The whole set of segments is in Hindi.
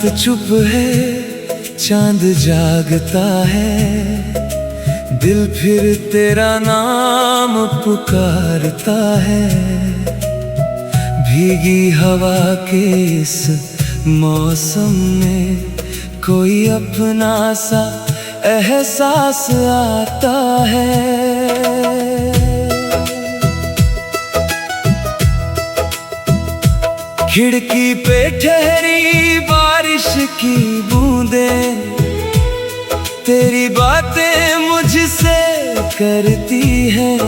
रात चुप है, चांद जागता है, दिल फिर तेरा नाम पुकारता है। भीगी हवा के इस मौसम में कोई अपना सा एहसास आता है। खिड़की पे ठहरी बारिश की बूंदें, तेरी बातें मुझसे करती हैं।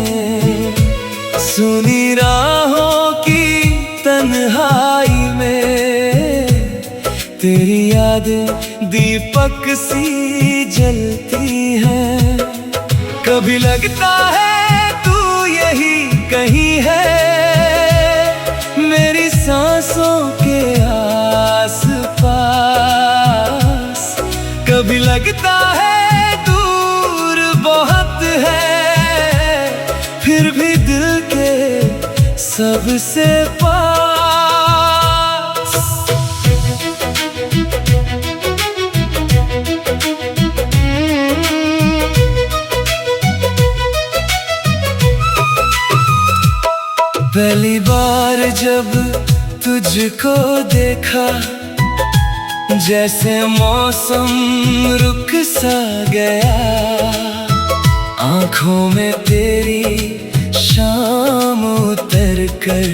सुनी राहों की तन्हाई में तेरी यादें दीपक सी जलती हैं। कभी लगता है तू यही कहीं है, मेरी सांसों के आस-पास। कभी लगता है दूर बहुत है, फिर भी दिल के सबसे पास। पहली बार जब तुझको देखा, जैसे मौसम रुक सा गया। आँखों में तेरी शाम उतर कर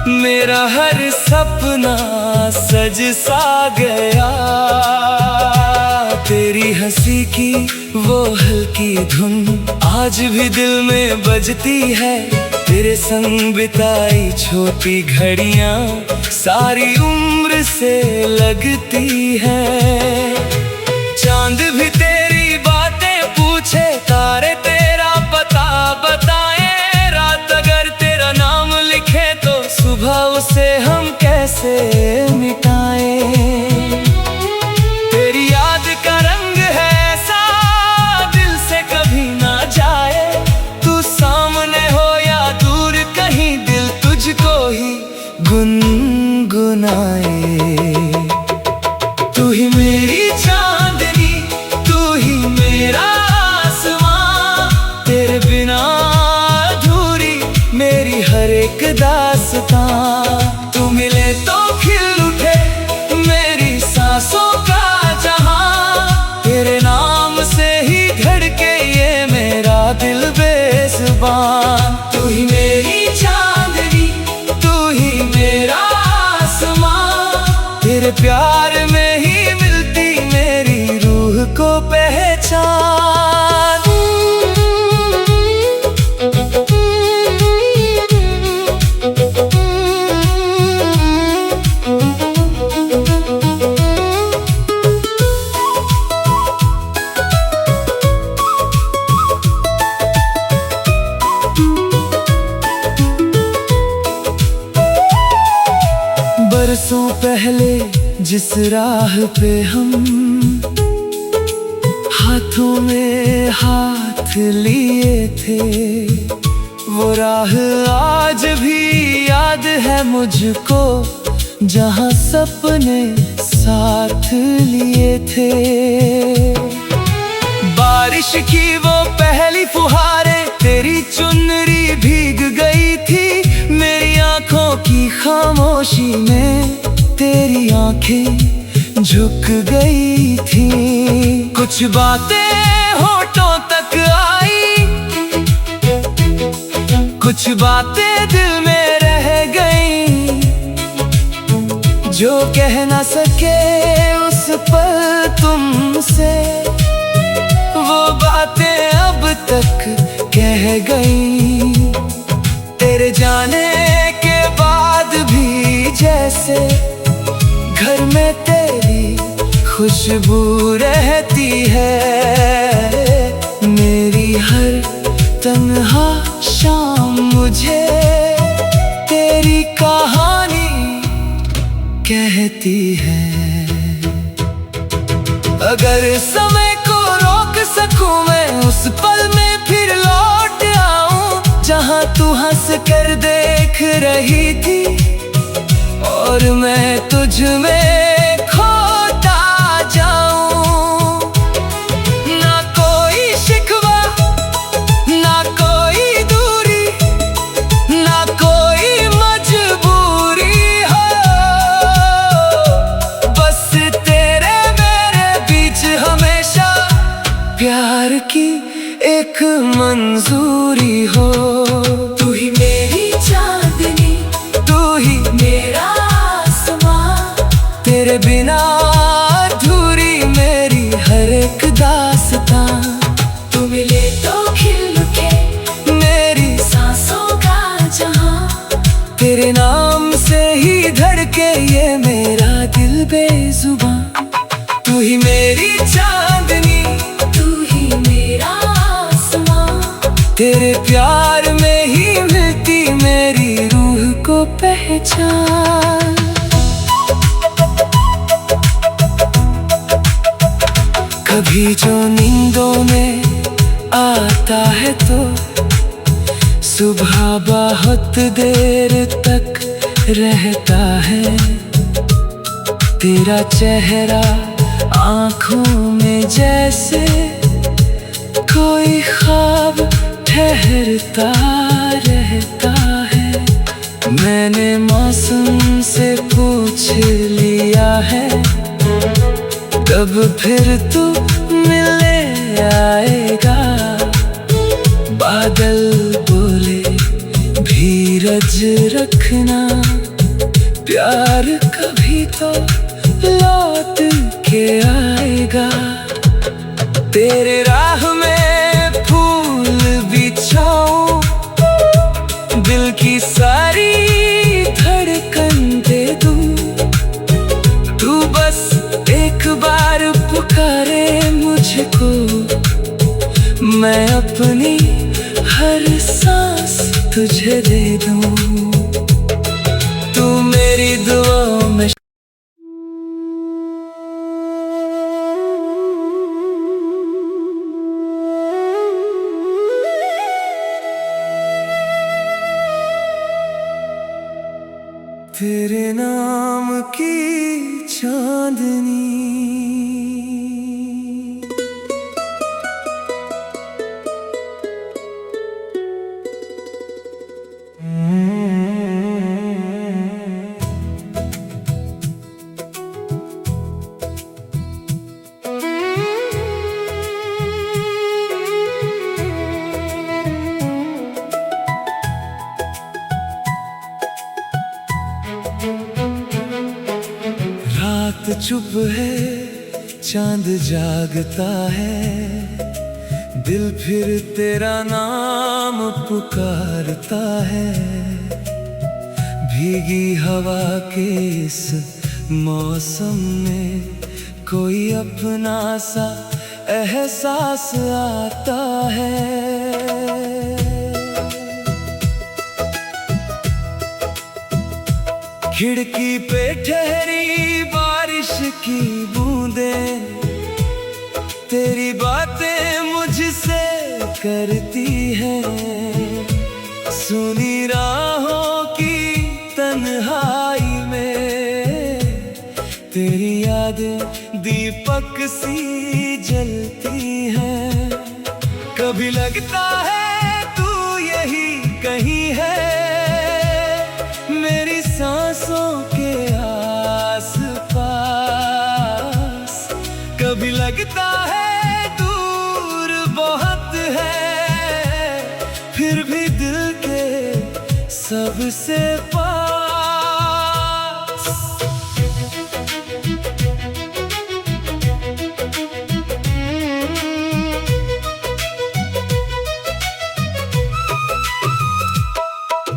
मेरा हर सपना सज सा गया। तेरी हंसी की वो हल्की धुन आज भी दिल में बजती है। तेरे संग बिताई छोटी घड़ियां सारी उम्र से लगती है। चांद भी तेरी बातें पूछे, तारे तेरा पता बताएं। रात अगर तेरा नाम लिखे तो सुबह उसे हम कैसे मिटाएं। तेरी याद का रंग है ऐसा दिल से कभी ना जाए। तू सामने हो या दूर कहीं, दिल तुझको ही गुनगुनाए। तू ही मेरी चांदनी, तू ही मेरा आसमां। तेरे बिना अधूरी मेरी हर एक दास्तां। तू मिले तो खिल उठे मेरी सांसों का जहां। तेरे नाम से ही धड़के ये मेरा दिल बेज़ुबान। तू ही मेरी चांदनी, तू ही मेरा आसमां। तेरे प्यार में ही मिलती मेरी रूह को पहचान। बरसों पहले जिस राह पे हम हाथों में हाथ लिए थे, वो राह आज भी याद है मुझको, जहां सपने साथ लिए थे। बारिश की वो पहली फुहारें तेरी चुनरी भीग गई थी। मेरी आंखों की खामोशी में तेरी आंखें झुक गई थी। कुछ बातें होठों तक आई, कुछ बातें दिल में रह गई। जो कह ना सके उस पल तुमसे, वो बातें अब तक कह गई। तेरे जाने के बाद भी जैसे घर में तेरी खुशबू रहती है। मेरी हर तन्हा शाम मुझे तेरी कहानी कहती है। अगर समय को रोक सकूं मैं, उस पल में फिर लौट आऊं, जहां तू हंस कर देख रही थी और मैं तुझ में खो मंजूरी हो। तू ही मेरी चांदनी, तू ही मेरा आसमां, तेरे बिना अधूरी मेरी हर एक दास्तां। तू मिले तो खिल उठे मेरी सांसों का जहां, तेरे नाम से ही धड़के ये मेरा दिल बेजुबां। तू ही मेरी चांदनी, तू ही मेरा आसमां, तेरे प्यार में ही मिलती मेरी रूह को पहचान। कभी जो नींदों में आता है तो सुबह बहुत देर तक रहता है। तेरा चेहरा आँखों में जैसे कोई ख्वाब ठहरता रहता है। मैंने मौसम से पूछ लिया है, कब फिर तू मिलने आएगा। बादल बोले धीरज रखना, प्यार कभी तो लौट के आएगा। तेरे राह में फूल बिछाऊं, दिल की सारी धड़कन दे दूं। तू बस एक बार पुकारे मुझको, मैं अपनी हर सांस तुझे दे दूं। तू मेरी दुआओं में तेरे नाम की चांदनी। रात चुप है, चांद जागता है, दिल फिर तेरा नाम पुकारता है। भीगी हवा के इस मौसम में कोई अपना सा एहसास आता है। खिड़की पे ठहरी बारिश की बूंदें, तेरी बातें मुझसे करती हैं। सुनी राहों की तन्हाई में तेरी यादें दीपक सी जलती हैं। कभी लगता है तू यही कहीं है, मेरी सांसों के आस-पास। कभी लगता है दूर बहुत है, फिर भी दिल के सबसे पास।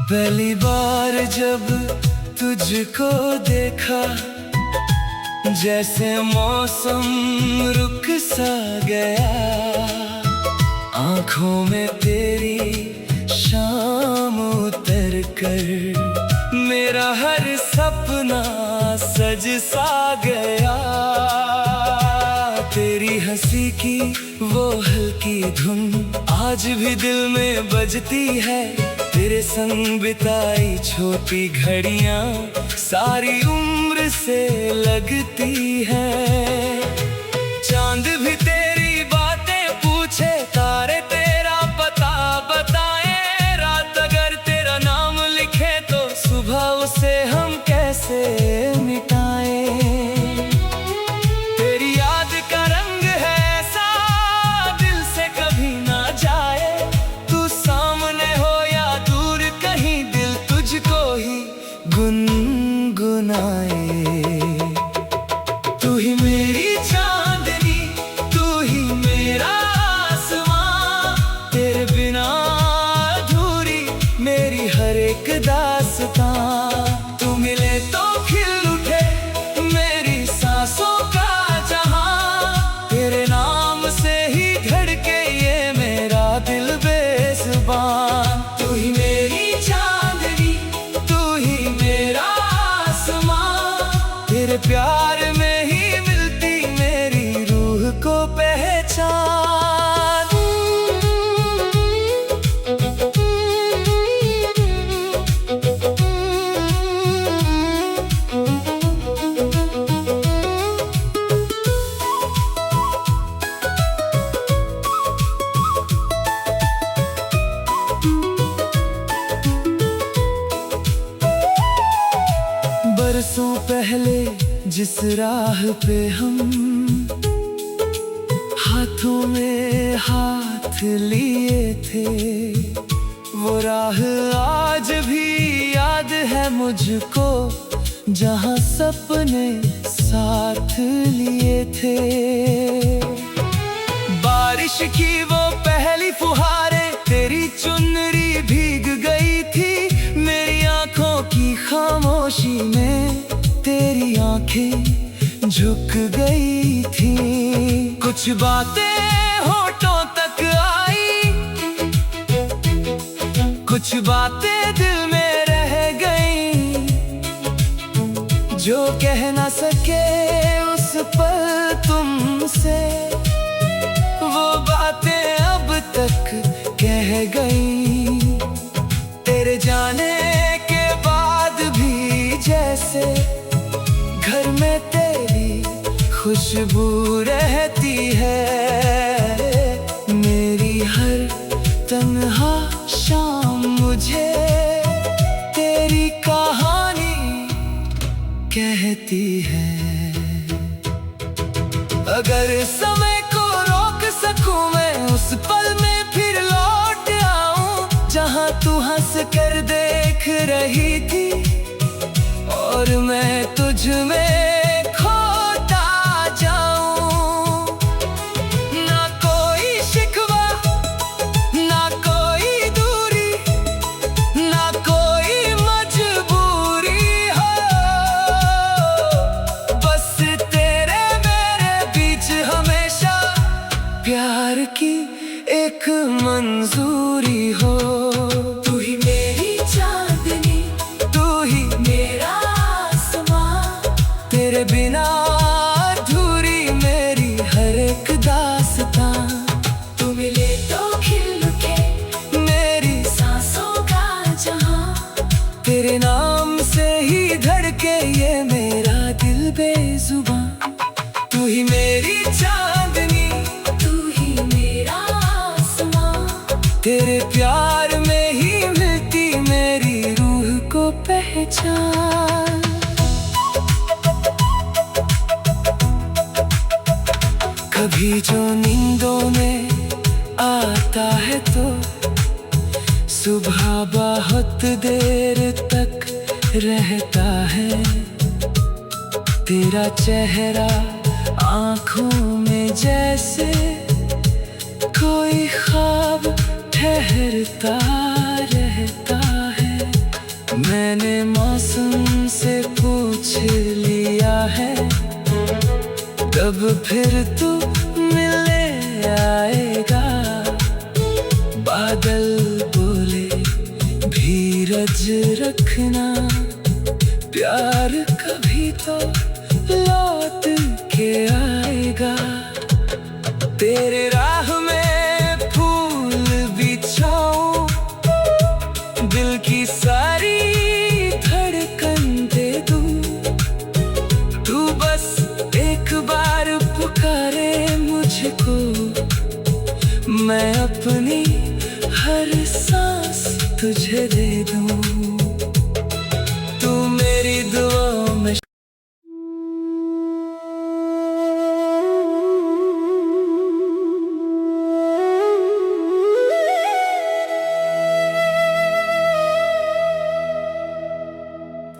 पहली बार जब तुझको देखा, जैसे मौसम रुक सा गया। आँखों में तेरी शाम उतर कर मेरा हर सपना सज सा गया। तेरी हंसी की वो हल्की धुन आज भी दिल में बजती है। तेरे संग बिताई छोटी घड़ियां सारी उम्र से लगती है। चांद भी तेरी बातें पूछे, तारे तेरा पता बताएं। रात अगर तेरा नाम लिखे तो सुबह उसे हम कैसे मिटाएं। तेरी याद का रंग है ऐसा दिल से कभी ना जाए। प्यार में ही मिलती मेरी रूह को पहचान। बरसों पहले जिस राह पे हम हाथों में हाथ लिए थे, वो राह आज भी याद है मुझको, जहां सपने साथ लिए थे। बारिश की वो पहली फुहारें तेरी चुनरी भीग गई थी, मेरी आंखों की खामोशी में तेरी आंखें झुक गई थी। कुछ बातें होठों तक आई, कुछ बातें दिल में रह गई, जो कह ना सके उस पल तुमसे, वो बातें अब तक कह गई। तेरे जाने के बाद भी जैसे घर में तेरी खुशबू रहती है, मेरी हर तन्हा शाम मुझे तेरी कहानी कहती है। अगर समय को रोक सकूं मैं उस पल में फिर लौट आऊं, जहां तू हंस कर देख रही थी और मैं तुझ में खोता जाऊं। ना कोई शिकवा, ना कोई दूरी, ना कोई मजबूरी हो, बस तेरे मेरे बीच हमेशा प्यार की एक मंजूरी हो। तू ही मेरी चांदनी, तू ही मेरा आसमां, तेरे बिना अधूरी मेरी हर एक दास्तां। तू मिले तो खिल उठे मेरी सांसों का जहां, तेरे नाम से ही धड़के ये मेरा दिल बेजुबां। तू ही मेरी चांदनी, तू ही मेरा आसमां, तेरे प्यार में ही मिलती मेरी रूह को पहचान। कभी जो नींदों में आता है तो सुबह बहुत देर तक रहता है, तेरा चेहरा आंखों में जैसे कोई ख्वाब ठहरता रहता है। मैंने मौसम से पूछ लिया है, कब फिर तू मिलने आएगा। बादल बोले धीरज रखना, प्यार कभी तो लौट के आएगा। तेरे राह में फूल बिछाऊं, दिल की सारी धड़कन दे दूं, तू बस एक बार पुकारे मुझको, मैं अपनी हर सांस तुझे दे दूं। तू मेरी दुआओं में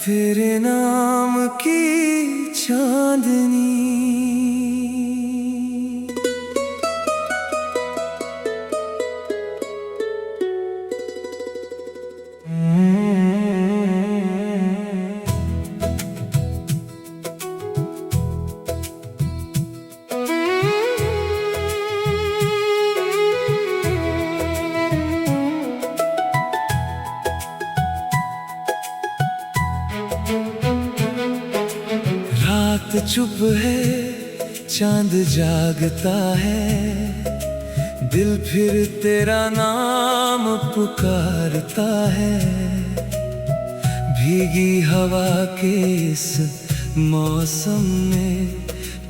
तेरे नाम की चांदनी। रात चुप है, चांद जागता है, दिल फिर तेरा नाम पुकारता है। भीगी हवा के इस मौसम में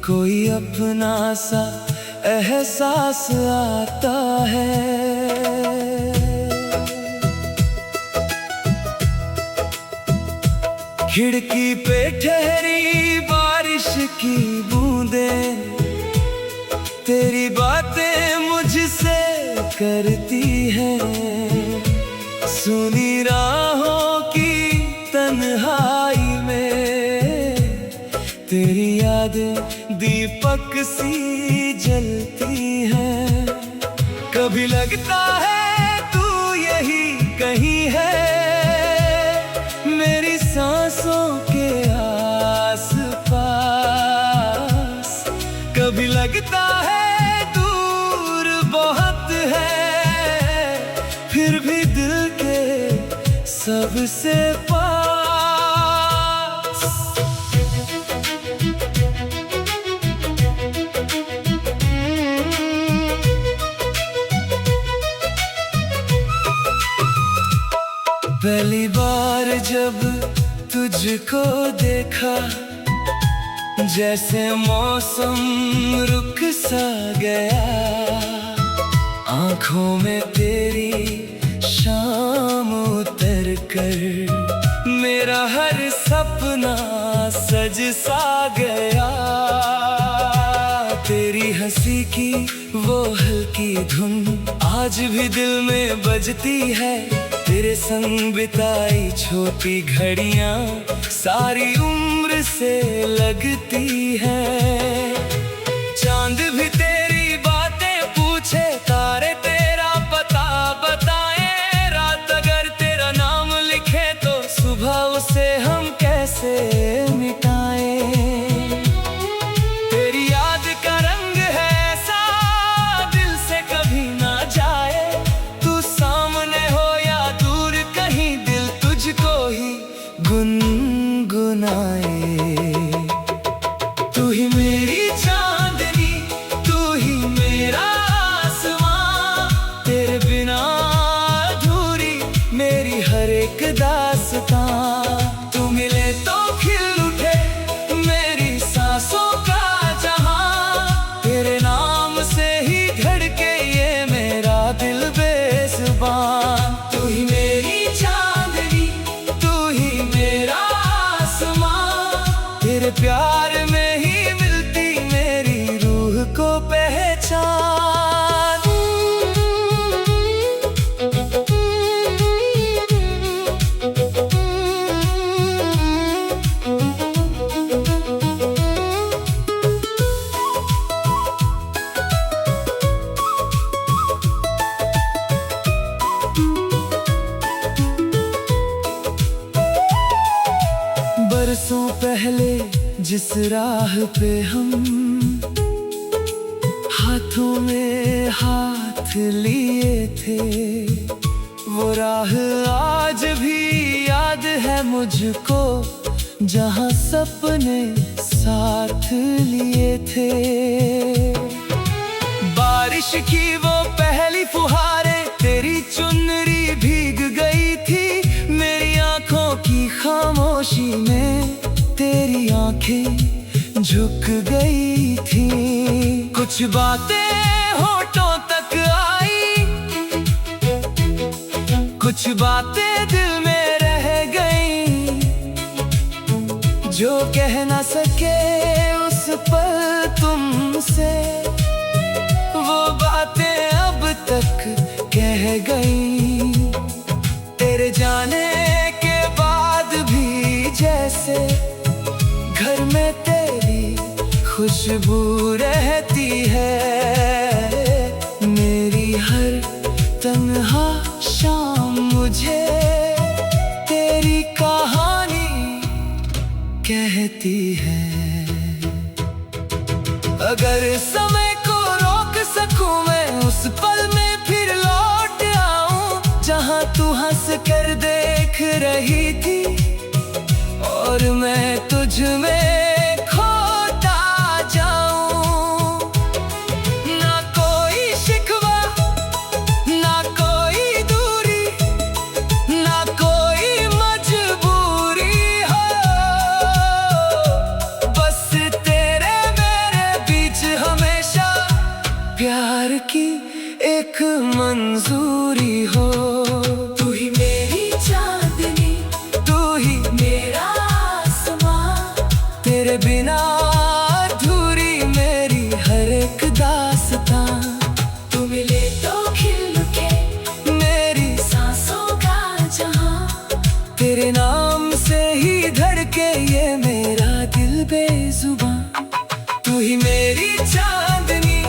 कोई अपना सा एहसास आता है। खिड़की पे ठहरी बारिश की बूंदें, तेरी बातें मुझसे करती हैं। सुनी राहों की तन्हाई में तेरी यादें दीपक सी जलती हैं। कभी लगता है तू यही कहीं है, मेरी सांसों के आस-पास। कभी लगता है दूर बहुत है, फिर भी दिल के सबसे पास। पहली बार जब तुझको देखा, जैसे मौसम रुक सा गया। आंखों में तेरी शाम उतर कर मेरा हर सपना सज सा गया। तेरी हंसी की वो हल्की धुन आज भी दिल में बजती है। तेरे संग बिताई छोटी घड़ियां सारी उम्र से लगती है। चांद भी तेरी बातें पूछे, तारे तेरा पता बताएं। रात अगर तेरा नाम लिखे तो सुबह उसे हम कैसे मिटाएं। तेरी याद का रंग है ऐसा दिल से कभी ना जाए। तू सामने हो या दूर कहीं, दिल तुझको ही गुनगुनाए। तू ही मेरी चांदनी, तू ही मेरा आसमां। तेरे बिना अधूरी मेरी हर एक दास्तां। तू मिले तो खिल उठे मेरी सांसों का जहां। तेरे नाम से ही धड़के ये मेरा दिल बेज़ुबान। तू ही मेरी चांदनी, तू ही मेरा आसमां। तेरे प्यार में ही मिलती मेरी रूह को पहचान। बरसों पहले जिस राह पे हम हाथों में हाथ लिए थे, वो राह आज भी याद है मुझको। जहां सपने साथ लिए थे। बारिश की वो पहली फुहारें तेरी चुनरी भीग गई थी। मेरी आंखों की खामोशी में तेरी आंखें झुक गई थी। कुछ बातें होठों तक आई, कुछ बातें दिल में रह गई। जो कह ना सके उस पल तुमसे, वो बातें अब तक कह गई। तेरे जाने के बाद भी जैसे घर में तेरी खुशबू रहती है। मेरी हर तन्हा शाम मुझे तेरी कहानी कहती है। अगर समय को रोक सकूं मैं उस पल में फिर लौट आऊं, जहां तू हंस कर देख रही थी और मैं तुझ में खो एक मंजूरी हो। तू ही मेरी चांदनी, तू ही मेरा आसमां, तेरे बिना अधूरी मेरी हर एक दास्तां। तू मिले तो खिल उठे मेरी सांसों का जहां, तेरे नाम से ही धड़के ये मेरा दिल बेजुबां। तू ही मेरी चांदनी,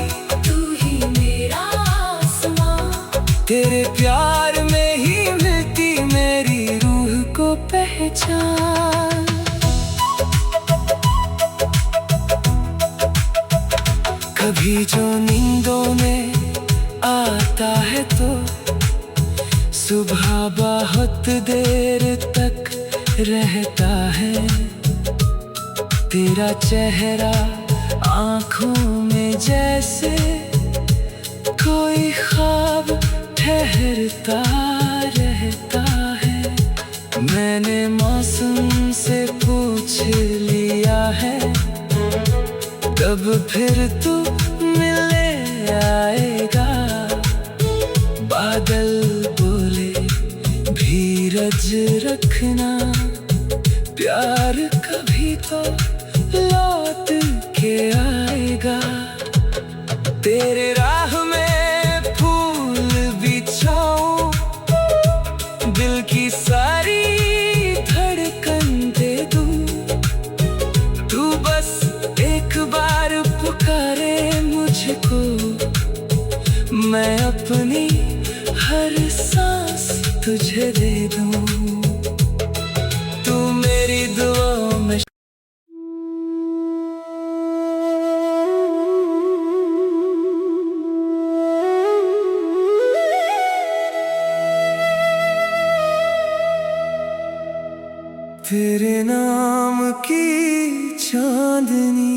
तू ही मेरा आसमां, तेरे प्यार में ही मिलती मेरी रूह को पहचान। कभी जो नींदों में आता है तो सुबह बहुत देर तक रहता है। तेरा चेहरा आँखों में जैसे कोई ख्वाब ठहरता रहता है। मैंने मौसम से पूछ लिया है, कब फिर तू मिलने आएगा। बादल बोले धीरज रखना, प्यार कभी तो लौट के आएगा। तेरे राह में फूल बिछाऊं, दिल की सारी धड़कन दे दूं। तू बस एक बार पुकारे मुझको, मैं अपनी हर सांस तुझे दे दूं। तू मेरी दुआओं में तेरे नाम की चांदनी।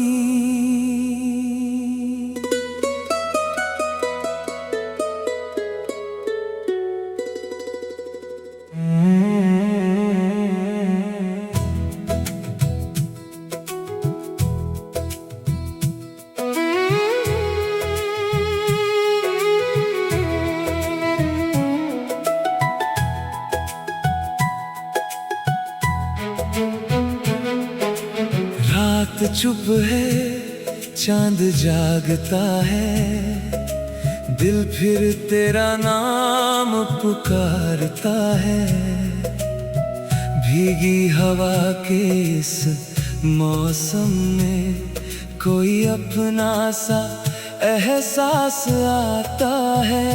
रात चुप है, चांद जागता है, दिल फिर तेरा नाम पुकारता है। भीगी हवा के इस मौसम में कोई अपना सा एहसास आता है।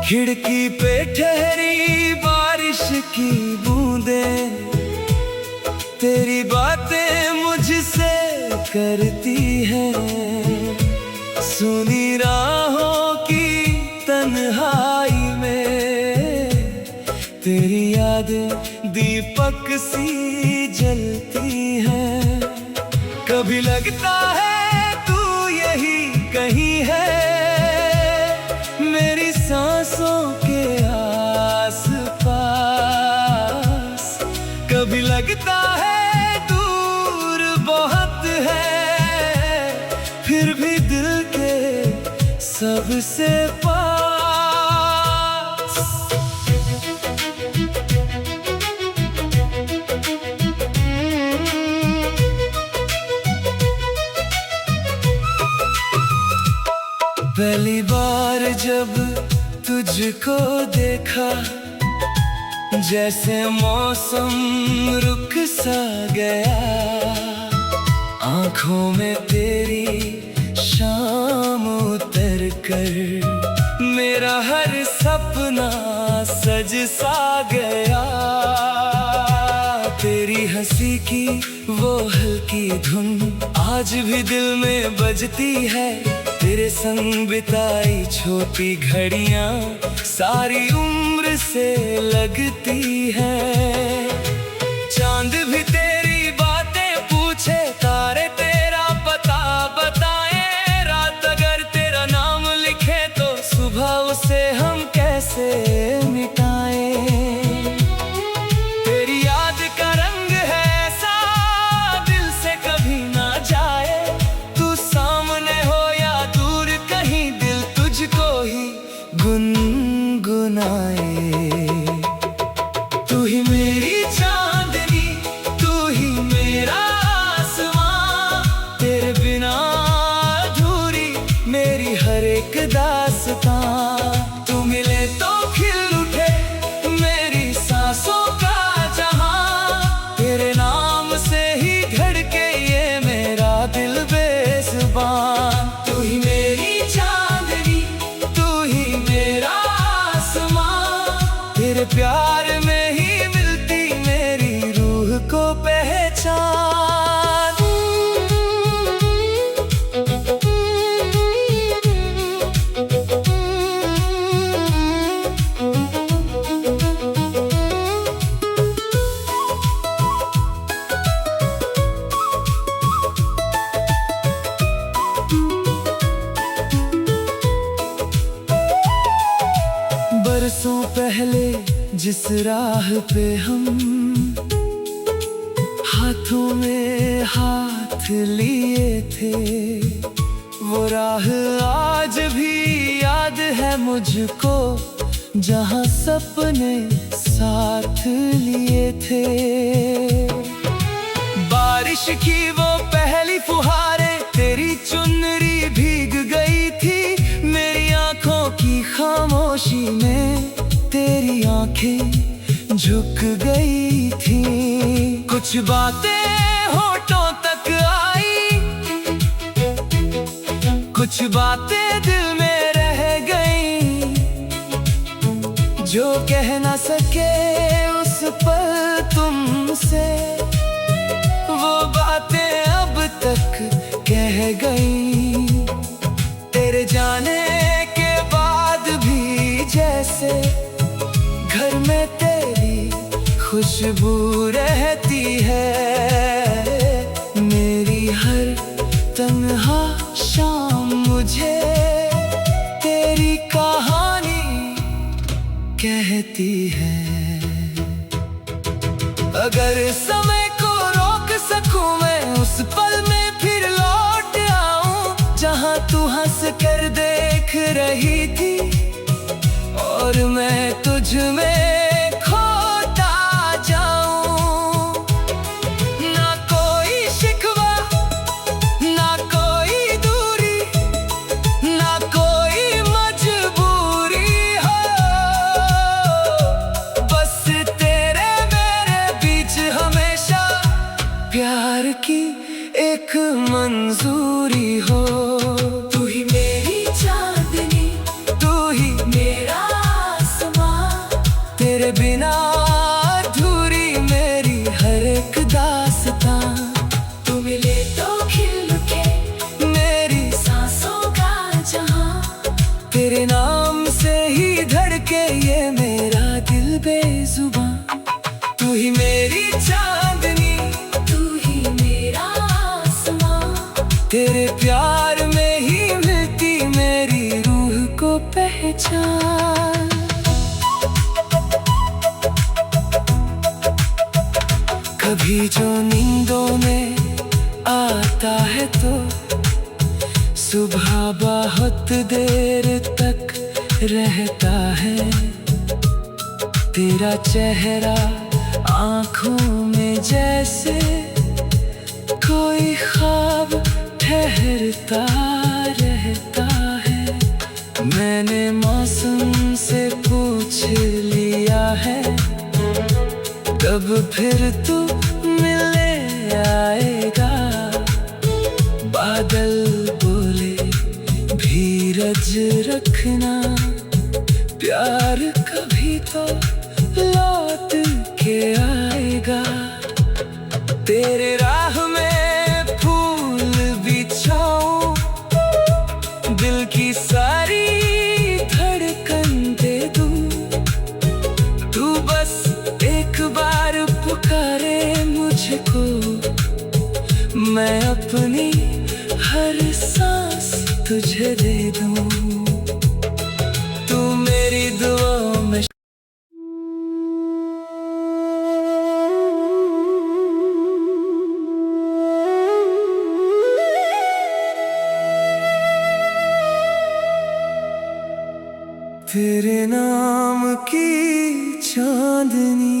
खिड़की पे ठहरी बारिश की बूंदें, तेरी बातें मुझसे करती हैं। सुनी राहों की तन्हाई में तेरी यादें दीपक सी जलती हैं। कभी लगता है तू यही कहीं है, मेरी सांसों के आस-पास। कभी लगता है दूर बहुत है, फिर भी दिल के सबसे पास। पहली बार जब तुझको देखा, जैसे मौसम रुक सा गया। आँखों में तेरी शाम उतर कर मेरा हर सपना सज सा गया। तेरी हंसी की वो हल्की धुन आज भी दिल में बजती है। तेरे संग बिताई छोटी घड़ियां सारी उम्र से लगती है। चांद भी तेरी बातें पूछे, तारे तेरा पता बताएं। रात अगर तेरा नाम लिखे तो सुबह उसे हम कैसे मिटाएं। तेरी याद का रंग है ऐसा दिल से कभी ना जाए। ही मेरी चांदनी, तू ही मेरा आसमां, तेरे बिना अधूरी मेरी हर एक दास्तां। तू मिले तो खिल उठे मेरी सांसों का जहां, तेरे नाम से ही धड़के ये मेरा दिल बेज़ुबान। तू ही मेरी चांदनी, तू ही मेरा आसमां, तेरे प्यार में ही मिलती मेरी रूह को पहचान। बरसों पहले जिस राह पे हम हाथों में हाथ लिए थे, वो राह आज भी याद है मुझको, जहां सपने साथ लिए थे। बारिश की वो पहली फुहारें तेरी चुनरी भीग गई थी, मेरी आंखों की खामोशी में तेरी आंखें झुक गई थी। कुछ बातें होठों तक आई, कुछ बातें दिल में रह गई, जो कह ना सके उस पल तुमसे, वो बातें अब तक कह गई। तेरे जाने के बाद भी जैसे घर में तेरी खुशबू रहती है, मेरी हर तन्हा शाम मुझे तेरी कहानी कहती है। अगर समय को रोक सकूं मैं उस पल में फिर लौट आऊं, जहां तू हंस कर देख रही थी और मैं तुझ में खोता जाऊं। ना कोई शिकवा, ना कोई दूरी, ना कोई मजबूरी हो, बस तेरे मेरे बीच हमेशा प्यार की एक मंजूरी हो। तू ही मेरी चांदनी, तू ही मेरा आसमां, तेरे बिना अधूरी मेरी हर एक दास्तां। तू मिले तो खिल उठे मेरी सांसों का जहां, तेरे नाम से ही धड़के ये मेरा दिल बेजुबां। तू ही मेरी चांदनी, तू ही मेरा आसमां, तेरे प्यार में ही मिलती मेरी रूह को पहचान। कभी जो नींदों में आता है तो सुबह बहुत देर तक रहता है, तेरा चेहरा आंखों में जैसे कोई ख्वाब ठहरता रहता है। मैंने मौसम से पूछ लिया है, कब फिर तू मिलने आएगा। बादल बोले धीरज रखना, प्यार कभी तो लौट के आएगा। तेरे राह में फूल बिछाऊं, दिल की सारी धड़कन दे दूं, तू बस एक बार पुकारे मुझको, मैं अपनी हर सांस तुझे दे दूं। तू मेरी दुआओं में तेरे नाम की चांदनी।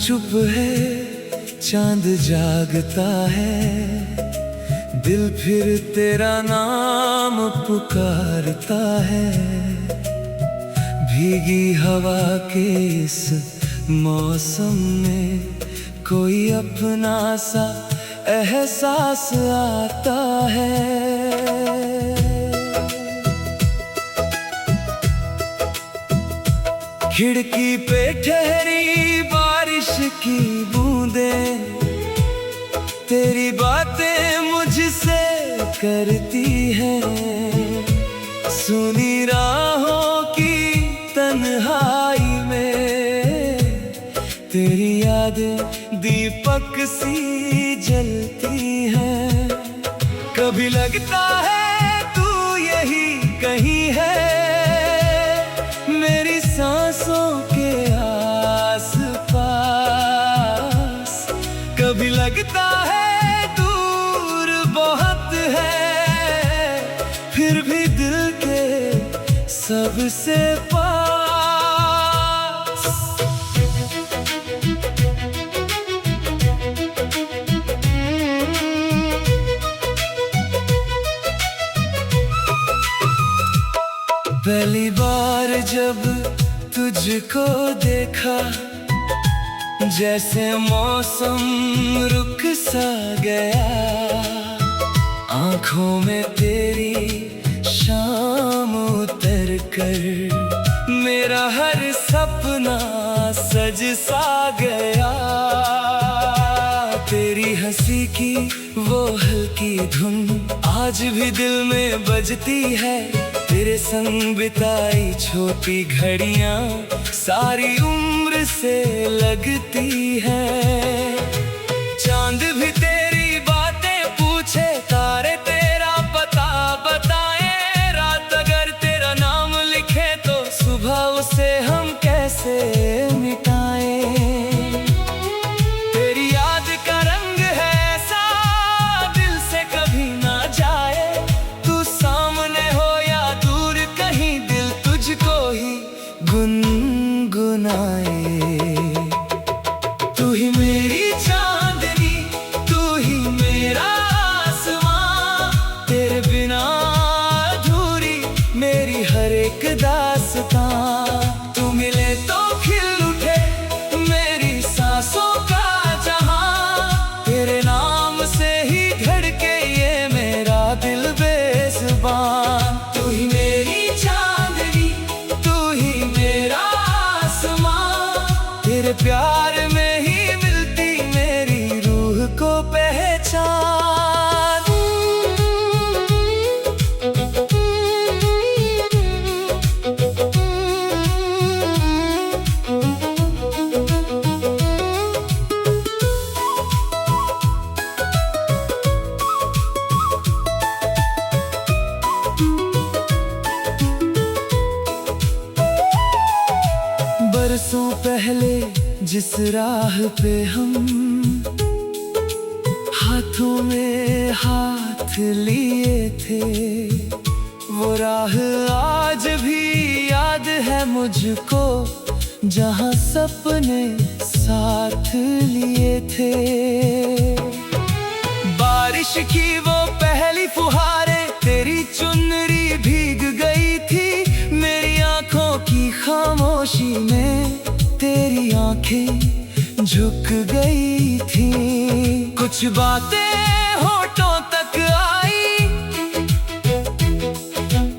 चुप है चांद जागता है, दिल फिर तेरा नाम पुकारता है। भीगी हवा के इस मौसम में कोई अपना सा एहसास आता है। खिड़की पे ठहरी बारिश की बूंदें, तेरी बातें मुझसे करती हैं। सुनी राहों की तन्हाई में तेरी यादें दीपक सी जलती हैं। कभी लगता है तू यही कहीं है, मेरी सांसों के आस-पास। कभी लगता है दूर बहुत है, फिर भी दिल के सबसे पास। पहली बार जब तुझको देखा, जैसे मौसम रुक सा गया। आंखों में तेरी शाम उतर कर मेरा हर सपना सज सा गया। तेरी हंसी की वो हल्की धुन आज भी दिल में बजती है। तेरे संग बिताई छोटी घड़ियां सारी उम्र से लगती है। चांद भी तेरी बातें पूछे, तारे तेरा पता बताएं। रात अगर तेरा नाम लिखे तो सुबह उसे हम कैसे मिटाएं। तेरी याद का रंग है ऐसा दिल से कभी ना जाए। तू सामने हो या दूर कहीं, दिल तुझको ही गुनगुनाए। तू ही मेरी चांदनी, तू ही मेरा आसमां। तेरे बिना अधूरी मेरी हर एक दास्तां। तू मिले तो खिल उठे मेरी सांसों का जहां। तेरे नाम से ही धड़के ये मेरा दिल बेज़ुबान। तू ही मेरी चांदनी, तू ही मेरा आसमां। तेरे प्यार में ही मिलती मेरी रूह को पहचान। बरसों पहले जिस राह पे हम हाथों में हाथ लिए थे, वो राह आज भी याद है मुझको। जहां सपने साथ लिए थे। बारिश की वो पहली फुहारें तेरी चुनरी भीग गई थी। मेरी आंखों की खामोशी में तेरी आंखें झुक गई थी। कुछ बातें होठों तक आई,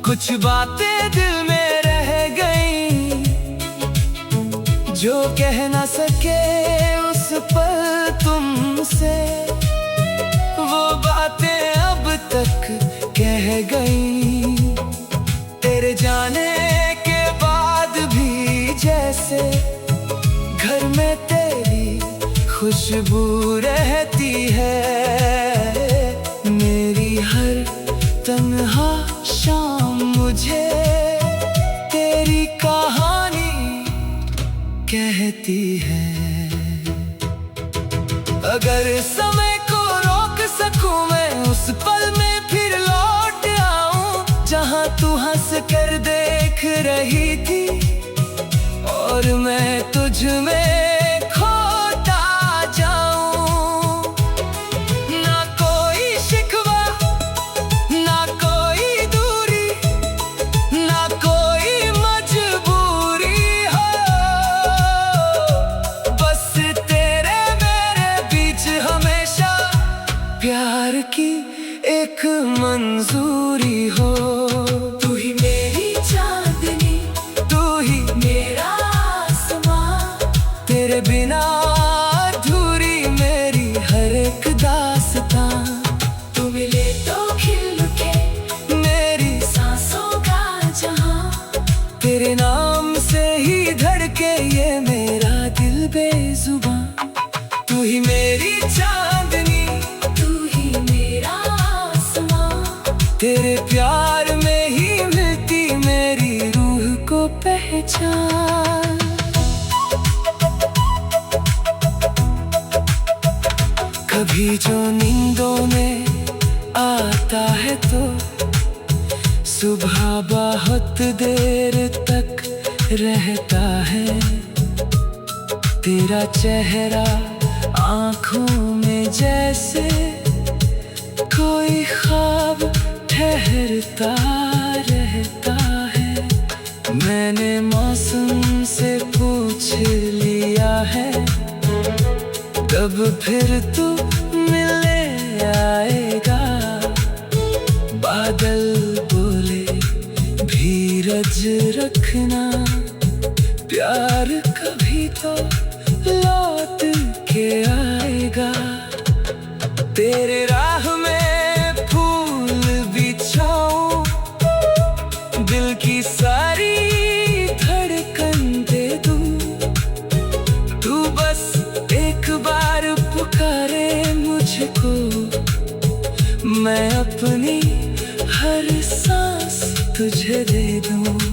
कुछ बातें दिल में रह गई। जो कह ना सके उस पल तुमसे, वो बातें अब तक कह गई। तेरे जाने के बाद भी जैसे घर में तेरी खुशबू रहती है। मेरी हर तन्हा शाम मुझे तेरी कहानी कहती है। अगर समय को रोक सकूं मैं, उस पल में फिर लौट आऊं जहां तू हंस कर देख रही थी और मैं तुझ में खो प्यार की एक मंजूरी हो। तू ही मेरी चांदनी, तू ही मेरा आसमां, तेरे बिना अधूरी मेरी हर एक दास्तां। तू मिले तो खिल उठे मेरी सांसों का जहां, तेरे नाम से ही धड़के ये मेरा दिल बेजुबां। तू ही मेरी चांदनी, तू ही मेरा आसमां, तेरे प्यार में ही मिलती मेरी रूह को पहचान। कभी जो नींदों में आता है तो सुबह बहुत देर तक रहता है। तेरा चेहरा आँखों में जैसे कोई ख्वाब ठहरता रहता है। मैंने मौसम से पूछ लिया है, कब फिर तू मिलने आएगा। बादल बोले धीरज रखना, प्यार कभी तो लौट के आएगा। तेरे राह में फूल बिछाऊं, दिल की सारी धड़कन दे दूं। तू बस एक बार पुकारे मुझको, मैं अपनी हर सांस तुझे दे दूं।